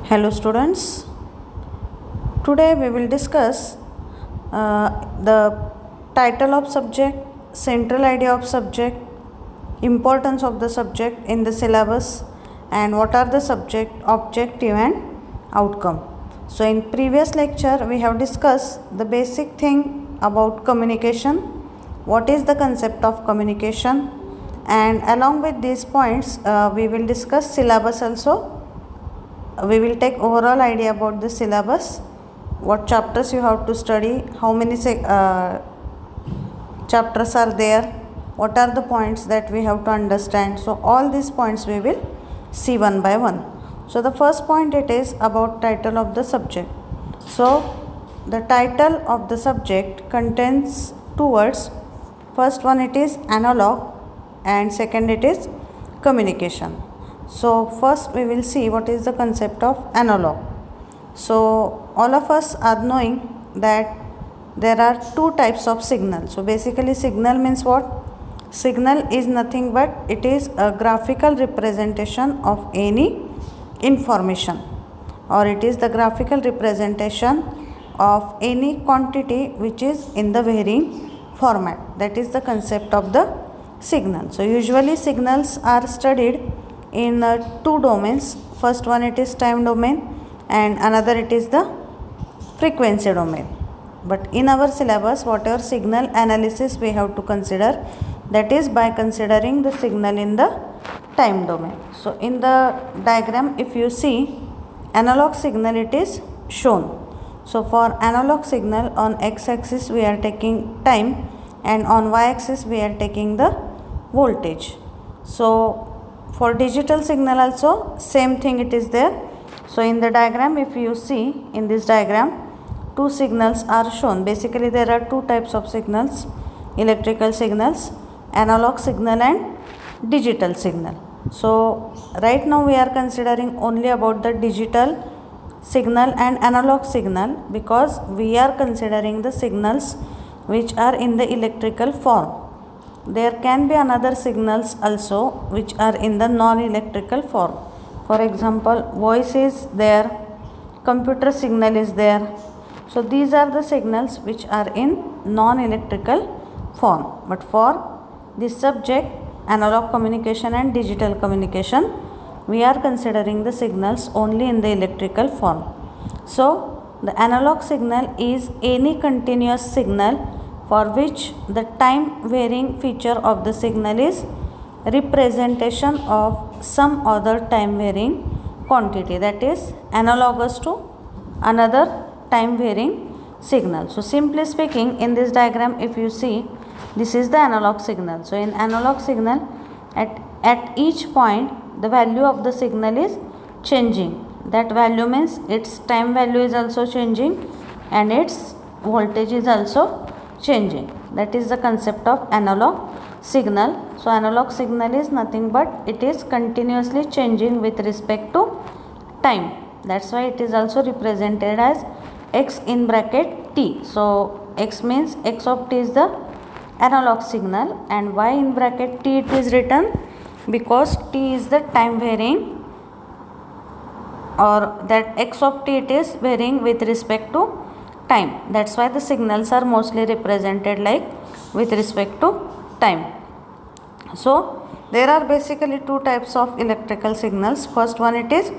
Hello students, today we will discuss the title of subject, central idea of subject, importance of the subject in the syllabus and what are the subject objective and outcome. So in previous lecture we have discussed the basic thing about communication, what is the concept of communication, and along with these points we will discuss syllabus also. We will take overall idea about the syllabus, what chapters you have to study, how many chapters are there, what are the points that we have to understand. So all these points we will see one by one. So the first point, it is about title of the subject. So the title of the subject contains two words. First one, it is analog, and second, it is communication. So first we will see what is the concept of analog. So all of us are knowing that there are two types of signal. So basically signal means what? Signal is nothing but it is a graphical representation of any information, or it is the graphical representation of any quantity which is in the varying format. That is the concept of the signal. So usually signals are studied in two domains. First one, it is time domain, and another it is the frequency domain. But in our syllabus, whatever signal analysis we have to consider, that is by considering the signal in the time domain. So in the diagram, if you see analog signal, it is shown. So for analog signal, on x-axis we are taking time, and on y-axis we are taking the voltage. So for digital signal also same thing it is there. So in the diagram, if you see in this diagram, two signals are shown. Basically there are two types of signals, electrical signals, analog signal and digital signal. So right now we are considering only about the digital signal and analog signal, because we are considering the signals which are in the electrical form. There can be another signals also which are in the non-electrical form. For example, voice is there, computer signal is there. So these are the signals which are in non-electrical form. But for this subject, analog communication and digital communication, we are considering the signals only in the electrical form. So the analog signal is any continuous signal for which the time varying feature of the signal is representation of some other time varying quantity, that is analogous to another time varying signal. So simply speaking, in this diagram if you see, this is the analog signal. So in analog signal, at each point the value of the signal is changing. That value means its time value is also changing and its voltage is also changing. That is the concept of analog signal. So analog signal is nothing but it is continuously changing with respect to time. That's why it is also represented as x in bracket t. So x means x of t is the analog signal, and y in bracket t it is written because t is the time varying, or that x of t it is varying with respect to time. That's why the signals are mostly represented like with respect to time. So there are basically two types of electrical signals. First one, it is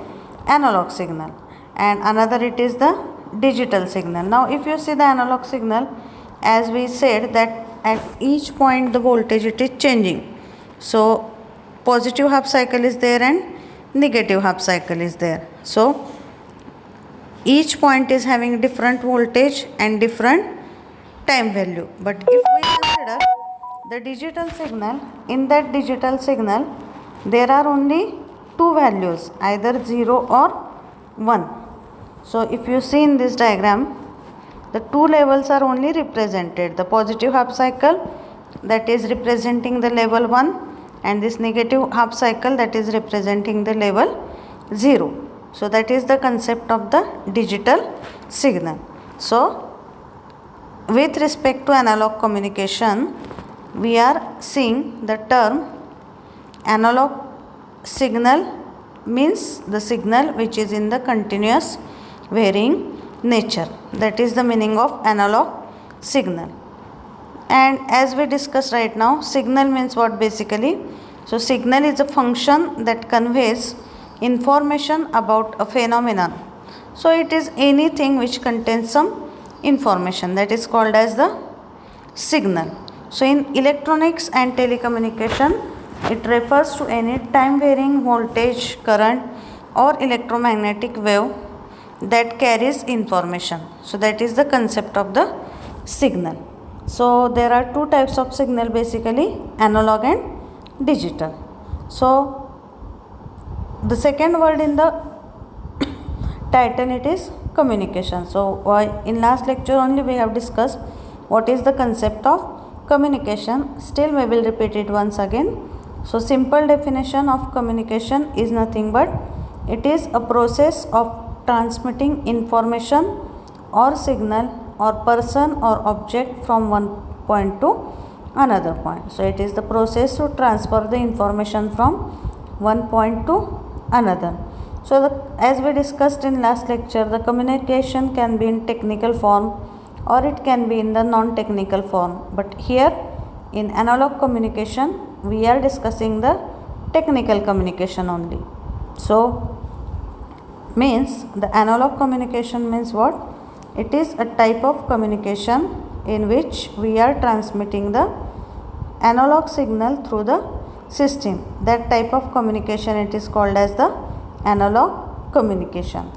analog signal, and another it is the digital signal. Now if you see the analog signal, as we said that at each point the voltage it is changing. So positive half cycle is there and negative half cycle is there. So each point is having different voltage and different time value. But if we consider the digital signal, in that digital signal there are only two values, either 0 or 1. So if you see in this diagram, the two levels are only represented. The positive half cycle, that is representing the level 1, and this negative half cycle, that is representing the level 0. So that is the concept of the digital signal. So with respect to analog communication, we are seeing the term analog signal means the signal which is in the continuous varying nature. That is the meaning of analog signal. And as we discussed right now, signal means what basically? So signal is a function that conveys information about a phenomenon. So it is anything which contains some information, that is called as the signal. So in electronics and telecommunication, it refers to any time varying voltage, current or electromagnetic wave that carries information. So that is the concept of the signal. So there are two types of signal basically, analog and digital. So the second word in the title, it is communication. So in last lecture only we have discussed what is the concept of communication. Still we will repeat it once again. So simple definition of communication is nothing but it is a process of transmitting information or signal or person or object from one point to another point. So it is the process to transfer the information from one point to another. So as we discussed in last lecture, the communication can be in technical form or it can be in the non-technical form. But here in analog communication, we are discussing the technical communication only. So means the analog communication means what? It is a type of communication in which we are transmitting the analog signal through the system. That type of communication, it is called as the analog communication.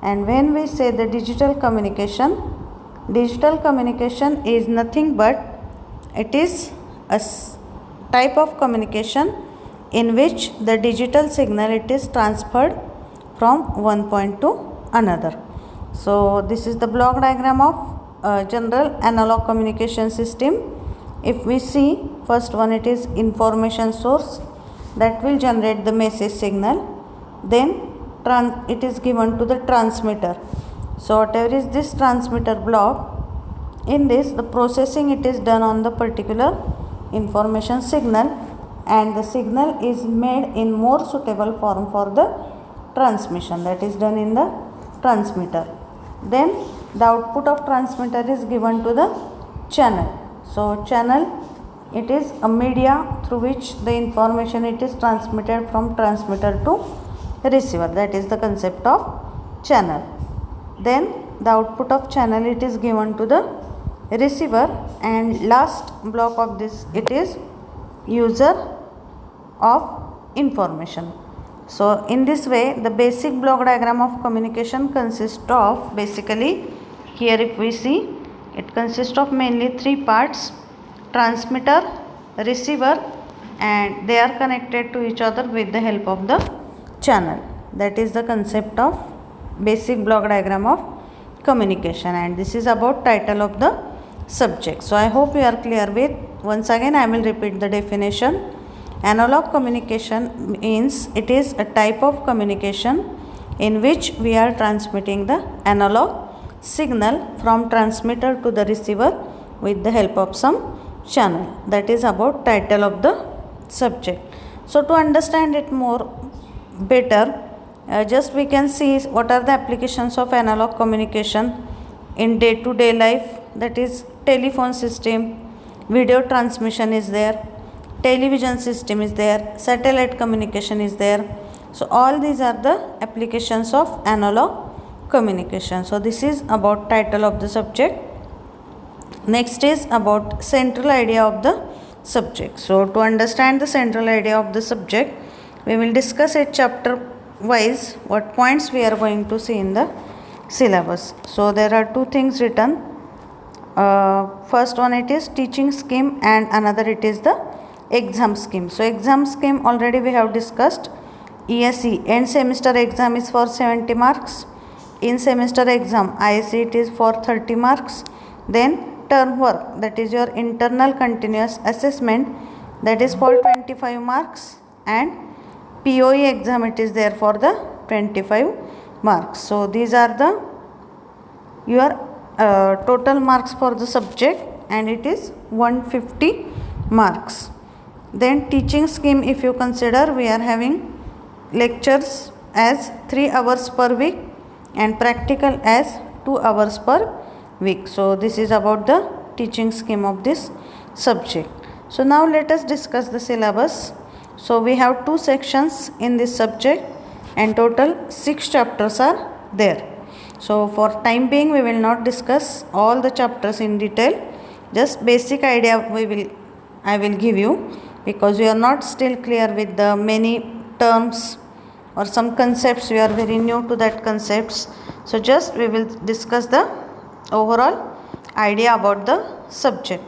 And when we say the digital communication is nothing but it is a type of communication in which the digital signal, it is transferred from one point to another. So this is the block diagram of general analog communication system. If we see, first one, it is information source that will generate the message signal. Then it is given to the transmitter. So whatever is this transmitter block, in this the processing, it is done on the particular information signal, and the signal is made in more suitable form for the transmission, that is done in the transmitter. Then the output of transmitter is given to the channel. So channel, it is a media through which the information, it is transmitted from transmitter to receiver. That is the concept of channel. Then the output of channel, it is given to the receiver, and last block of this, it is user of information. So in this way, the basic block diagram of communication consists of basically, here if we see, it consists of mainly three parts: transmitter, receiver, and they are connected to each other with the help of the channel. That is the concept of basic block diagram of communication, and this is about title of the subject. So I hope you are clear with. Once again I will repeat the definition. Analog communication means it is a type of communication in which we are transmitting the analog signal from transmitter to the receiver with the help of some channel. That is about title of the subject. So to understand it more better, just we can see what are the applications of analog communication in day-to-day life. That is telephone system, video transmission is there, television system is there, satellite communication is there. So all these are the applications of analog communication. So this is about title of the subject. Next is about central idea of the subject. So to understand the central idea of the subject, we will discuss it chapter wise, what points we are going to see in the syllabus. So there are two things written. First one, it is teaching scheme, and another it is the exam scheme. So exam scheme already we have discussed. ESE, end semester exam, is for 70 marks. In semester exam, ISE, it is for 30 marks. Then term work, that is your internal continuous assessment, that is for 25 marks. And POE exam, it is there for the 25 marks. So these are the your total marks for the subject, and it is 150 marks. Then teaching scheme, if you consider, we are having lectures as 3 hours per week and practical as 2 hours per week. So this is about the teaching scheme of this subject. So now let us discuss the syllabus. So we have 2 sections in this subject and total 6 chapters are there. So for time being we will not discuss all the chapters in detail, just basic idea I will give you, because we are not still clear with the many terms or some concepts, we are very new to that concepts. So just we will discuss the overall idea about the subject.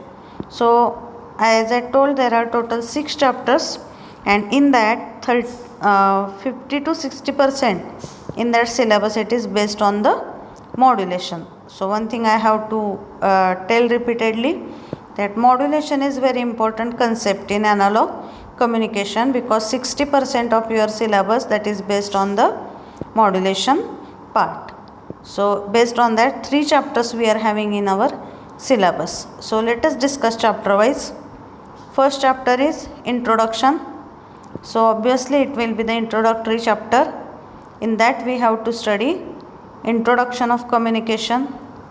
So as I told, there are total 6 chapters, and in that 50 to 60% in that syllabus it is based on the modulation. So one thing I have to tell repeatedly, that modulation is very important concept in analog communication, because 60% of your syllabus that is based on the modulation part. So based on that 3 chapters we are having in our syllabus. So let us discuss chapter wise. First chapter is introduction. So obviously it will be the introductory chapter. In that we have to study introduction of communication.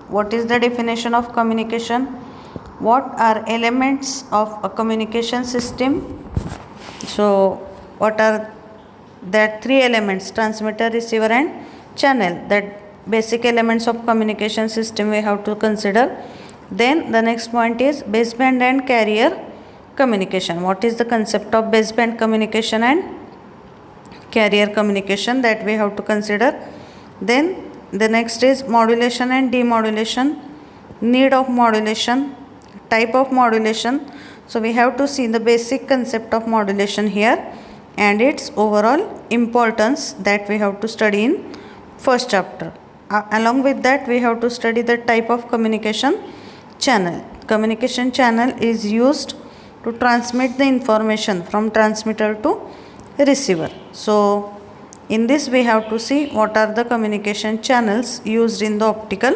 What is the definition of communication? What are elements of a communication system? So what are that 3 elements: transmitter, receiver and channel. That basic elements of communication system we have to consider. Then the next point is baseband and carrier communication. What is the concept of baseband communication and carrier communication, that we have to consider. Then the next is modulation and demodulation, need of modulation, type of modulation. So we have to see the basic concept of modulation here and its overall importance, that we have to study in first chapter. Along with that we have to study the type of communication channel. Communication channel is used to transmit the information from transmitter to receiver. So in this we have to see what are the communication channels used in the optical,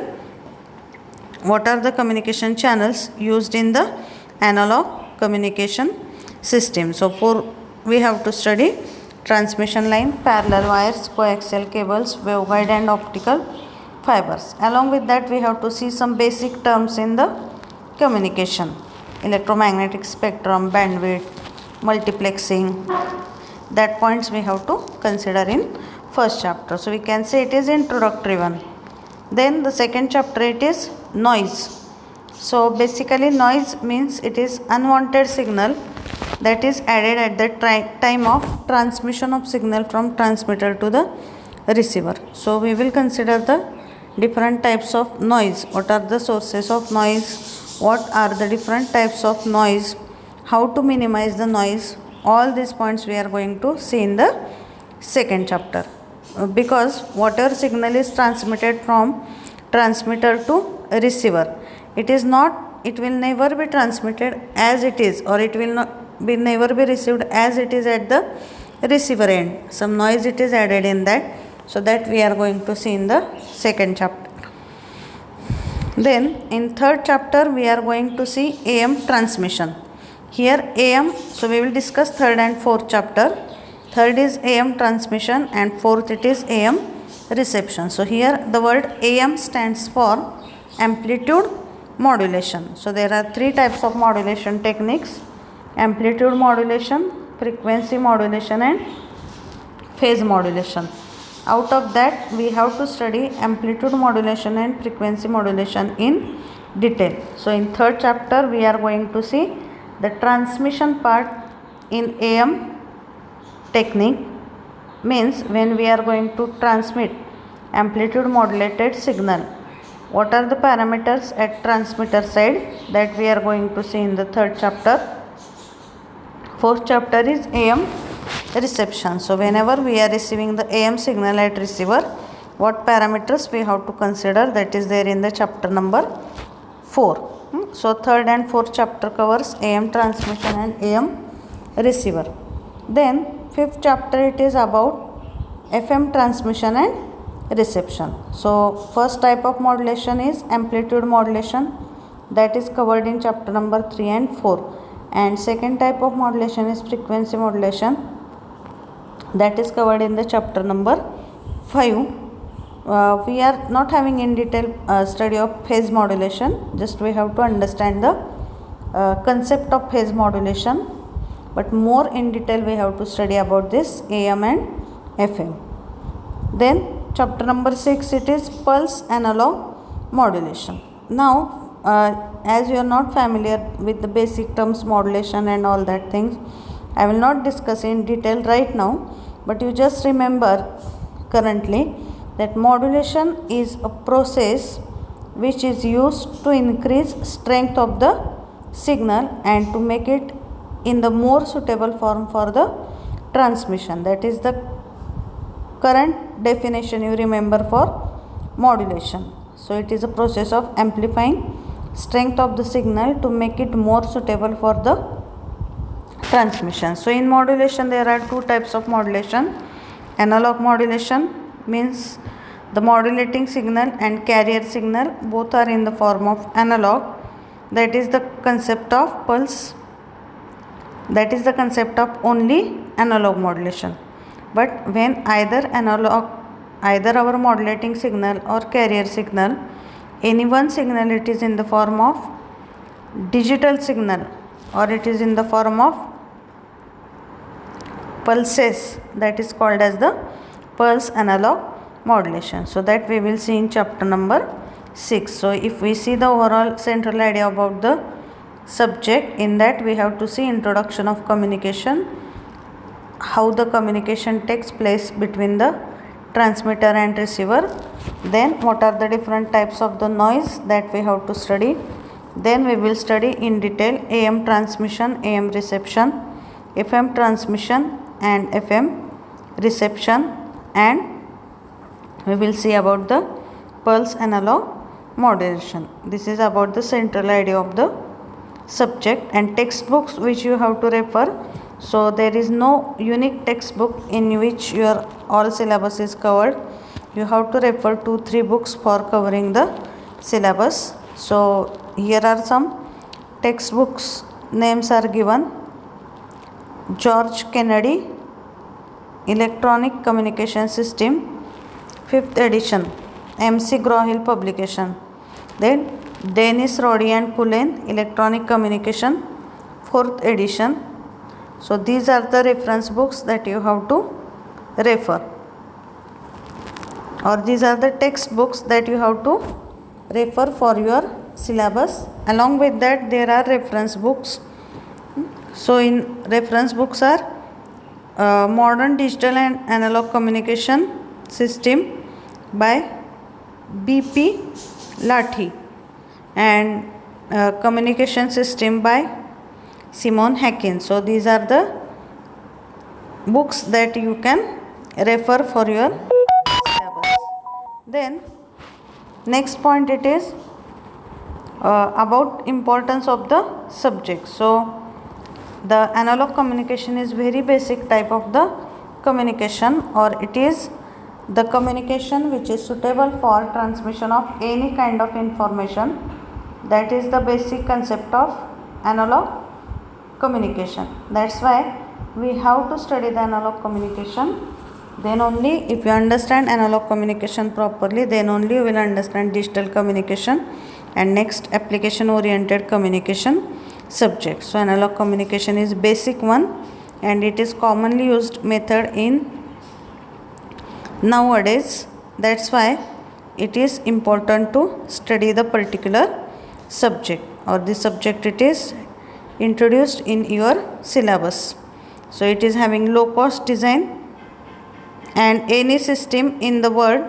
what are the communication channels used in the analog communication system. So we have to study transmission line, parallel wires, coaxial cables, waveguide and optical fibers. Along with that we have to see some basic terms in the communication: electromagnetic spectrum, bandwidth, multiplexing. That points we have to consider in first chapter. So we can say it is introductory one. Then the second chapter, it is noise. So basically noise means it is unwanted signal that is added at the time of transmission of signal from transmitter to the receiver. So we will consider the different types of noise. What are the sources of noise? What are the different types of noise? How to minimize the noise? All these points we are going to see in the second chapter. Because whatever signal is transmitted from transmitter to receiver, it will never be transmitted as it is, or it will never be received as it is at the receiver end. Some noise it is added in that. So that we are going to see in the second chapter. Then in third chapter we are going to see AM transmission. Here AM, so we will discuss third and fourth chapter. Third is AM transmission and fourth it is AM reception. So here the word AM stands for amplitude modulation. So there are 3 types of modulation techniques: amplitude modulation, frequency modulation and phase modulation. Out of that we have to study amplitude modulation and frequency modulation in detail. So in third chapter we are going to see the transmission part in AM technique, means when we are going to transmit amplitude modulated signal, what are the parameters at transmitter side, that we are going to see in the third chapter. Fourth chapter is AM reception. So whenever we are receiving the AM signal at receiver, what parameters we have to consider, that is there in the chapter number 4. So third and fourth chapter covers AM transmission and AM receiver. Then fifth chapter it is about FM transmission and reception. So first type of modulation is amplitude modulation, that is covered in chapter number 3 and 4. And second type of modulation is frequency modulation, that is covered in the chapter number 5. We are not having in detail study of phase modulation, just we have to understand the concept of phase modulation, but more in detail we have to study about this AM and FM. Then chapter number 6, it is pulse analog modulation. Now as you are not familiar with the basic terms modulation and all that things, I will not discuss in detail right now, but you just remember currently that modulation is a process which is used to increase strength of the signal and to make it in the more suitable form for the transmission. That is the current definition you remember for modulation. So it is a process of amplifying strength of the signal to make it more suitable for the transmission. So in modulation there are two types of modulation. Analog modulation means the modulating signal and carrier signal both are in the form of analog. That is the concept of pulse. That is the concept of only analog modulation. But when either our modulating signal or carrier signal, any one signal, it is in the form of digital signal or it is in the form of pulses, that is called as the pulse analog modulation. So that we will see in chapter number 6. So if we see the overall central idea about the subject, in that we have to see introduction of communication, how the communication takes place between the transmitter and receiver, then what are the different types of the noise that we have to study, then we will study in detail AM transmission, AM reception, FM transmission and FM reception, and we will see about the pulse analog modulation. This is about the central idea of the subject and textbooks which you have to refer. So there is no unique textbook in which your all syllabus is covered. You have to refer 2-3 books for covering the syllabus. So here are some textbooks, names are given. George Kennedy, Electronic Communication System, 5th edition, MC Graw-Hill publication. Then Dennis, Roddy and Cullen, Electronic Communication, 4th edition. So these are the reference books that you have to refer, or these are the textbooks that you have to refer for your syllabus. Along with that there are reference books. So in reference books are Modern Digital and Analog Communication System by B.P. Lathi and Communication System by Simon Hackin. So these are the books that you can refer for your syllabus. Then next point, it is about importance of the subject. So the analog communication is very basic type of the communication, or it is the communication which is suitable for transmission of any kind of information. That is the basic concept of analog communication. That's why we have to study the analog communication. Then only if you understand analog communication properly, then only you will understand digital communication and next application oriented communication subject. So analog communication is basic one and it is commonly used method in nowadays. That's why it is important to study the particular subject, or the subject it is introduced in your syllabus. So it is having low cost design, and any system in the world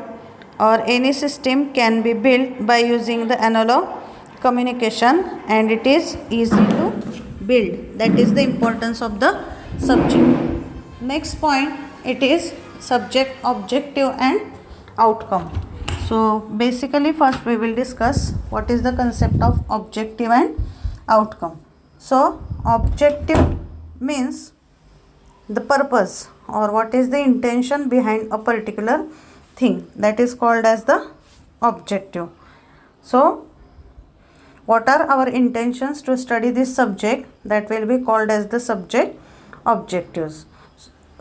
or any system can be built by using the analog communication, and it is easy to build. That is the importance of the subject. Next point, it is subject, objective and outcome. So basically first we will discuss what is the concept of objective and outcome. So objective means the purpose or what is the intention behind a particular thing, that is called as the objective. So what are our intentions to study this subject, that will be called as the subject objectives.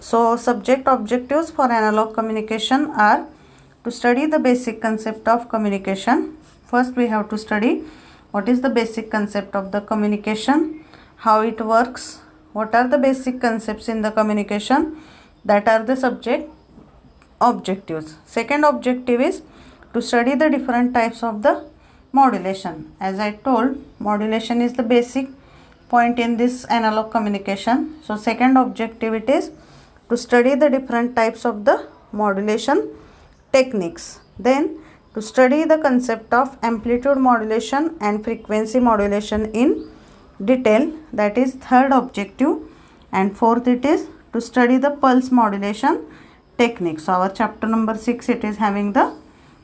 So subject objectives for analog communication are to study the basic concept of communication. First we have to study what is the basic concept of the communication, how it works, what are the basic concepts in the communication, that are the subject objectives. Second objective is to study the different types of the modulation. As I told, modulation is the basic point in this analog communication. So second objective it is to study the different types of the modulation techniques. Then to study the concept of amplitude modulation and frequency modulation in detail, that is third objective. And fourth it is to study the pulse modulation technique. So our chapter number 6 it is having the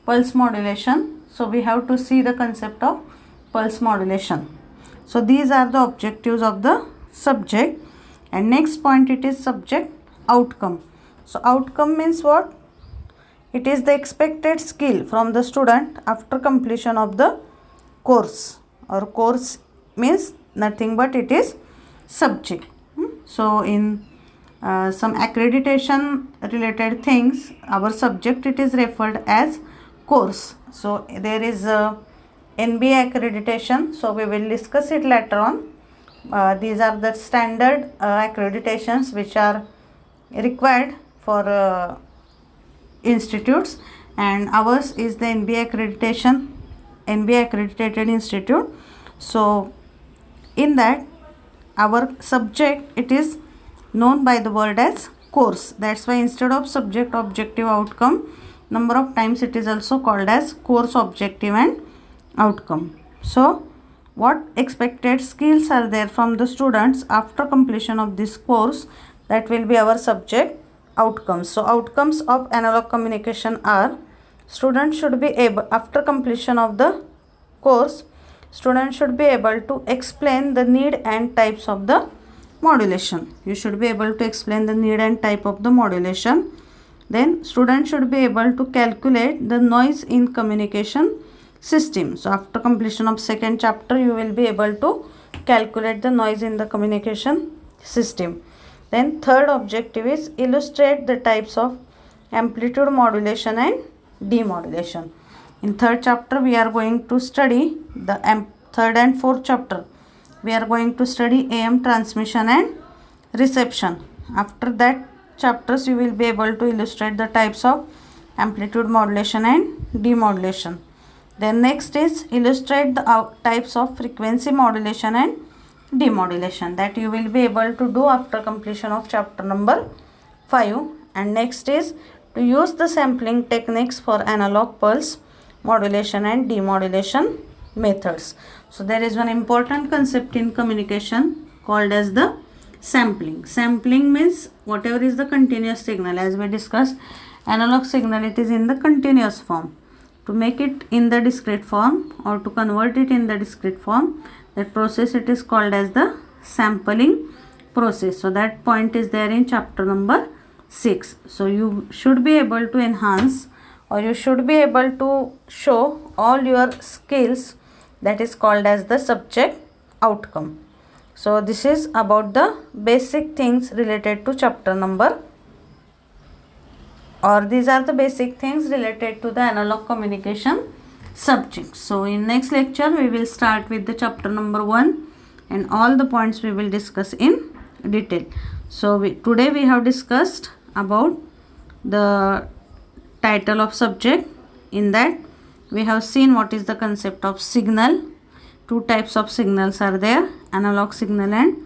pulse modulation. So we have to see the concept of pulse modulation. So these are the objectives of the subject. And next point it is subject outcome. So outcome means what? It is the expected skill from the student after completion of the course, or course means nothing but it is subject. So in some accreditation related things, our subject it is referred as course. So there is a NBA accreditation, so we will discuss it later on. These are the standard accreditations which are required for institutes, and ours is the NBA accreditation, NBA accredited institute. So in that our subject it is known by the word as course. That's why instead of subject objective outcome, number of times it is also called as course objective and outcome. So what expected skills are there from the students after completion of this course, that will be our subject outcomes. So outcomes of analog communication are, students should be able, after completion of the course, students should be able to explain the need and types of the modulation. You should be able to explain the need and type of the modulation. Then students should be able to calculate the noise in communication system. So after completion of second chapter, you will be able to calculate the noise in the communication system. Then third objective is illustrate the types of amplitude modulation and demodulation. In third chapter we are going to study the third and fourth chapter. We are going to study AM transmission and reception. After that chapters you will be able to illustrate the types of amplitude modulation and demodulation. Then next is illustrate the types of frequency modulation and demodulation, that you will be able to do after completion of chapter number 5. And next is to use the sampling techniques for analog pulse modulation and demodulation methods. So there is one important concept in communication called as the sampling. Sampling means whatever is the continuous signal. As we discussed, analog signal it is in the continuous form. To make it in the discrete form or to convert it in the discrete form, that process it is called as the sampling process. So that point is there in chapter number 6. So you should be able to enhance, or you should be able to show all your skills, that is called as the subject outcome. So this is about the basic things related to chapter number, or these are the basic things related to the analog communication subject. So in next lecture we will start with the chapter number 1, and all the points we will discuss in detail. So today we have discussed about the title of subject. In that we have seen what is the concept of signal. Two types of signals are there, analog signal and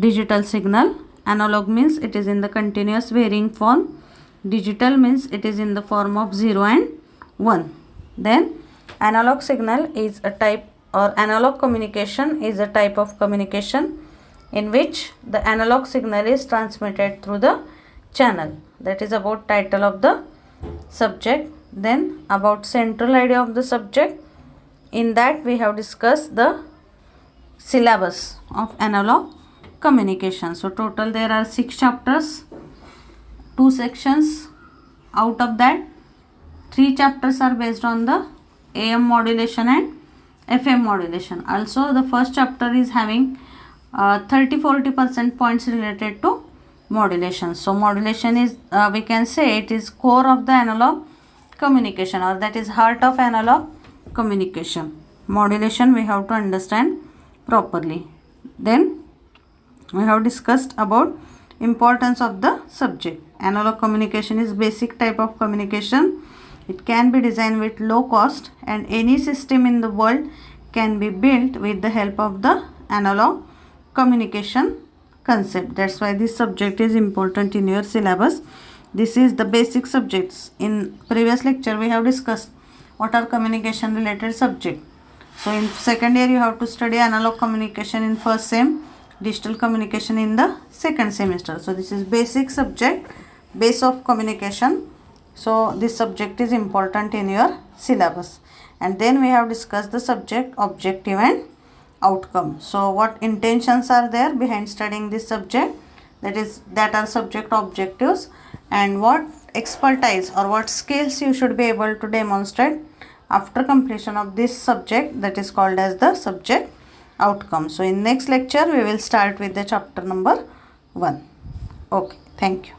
digital signal. Analog means it is in the continuous varying form. Digital means it is in the form of 0 and 1. Then analog signal is a type, or analog communication is a type of communication in which the analog signal is transmitted through the channel. That is about title of the subject. Then about central idea of the subject. In that we have discussed the syllabus of analog communication. So total there are 6 chapters, 2 sections. Out of that 3 chapters are based on the AM modulation and FM modulation. Also the first chapter is having 30-40% points related to modulation. So modulation is, we can say it is core of the analog communication, or that is heart of analog communication. Modulation we have to understand properly. Then we have discussed about importance of the subject. Analog communication is basic type of communication. It can be designed with low cost, and any system in the world can be built with the help of the analog communication concept. That's why this subject is important in your syllabus. This is the basic subjects. In previous lecture we have discussed what are communication related subject. So in second year you have to study analog communication in first sem, digital communication in the second semester. So this is basic subject, base of communication. So this subject is important in your syllabus. And then we have discussed the subject, objective and outcome. So what intentions are there behind studying this subject, that are subject objectives, and what expertise or what skills you should be able to demonstrate after completion of this subject, that is called as the subject outcome. So in next lecture we will start with the chapter number 1. Okay, thank you.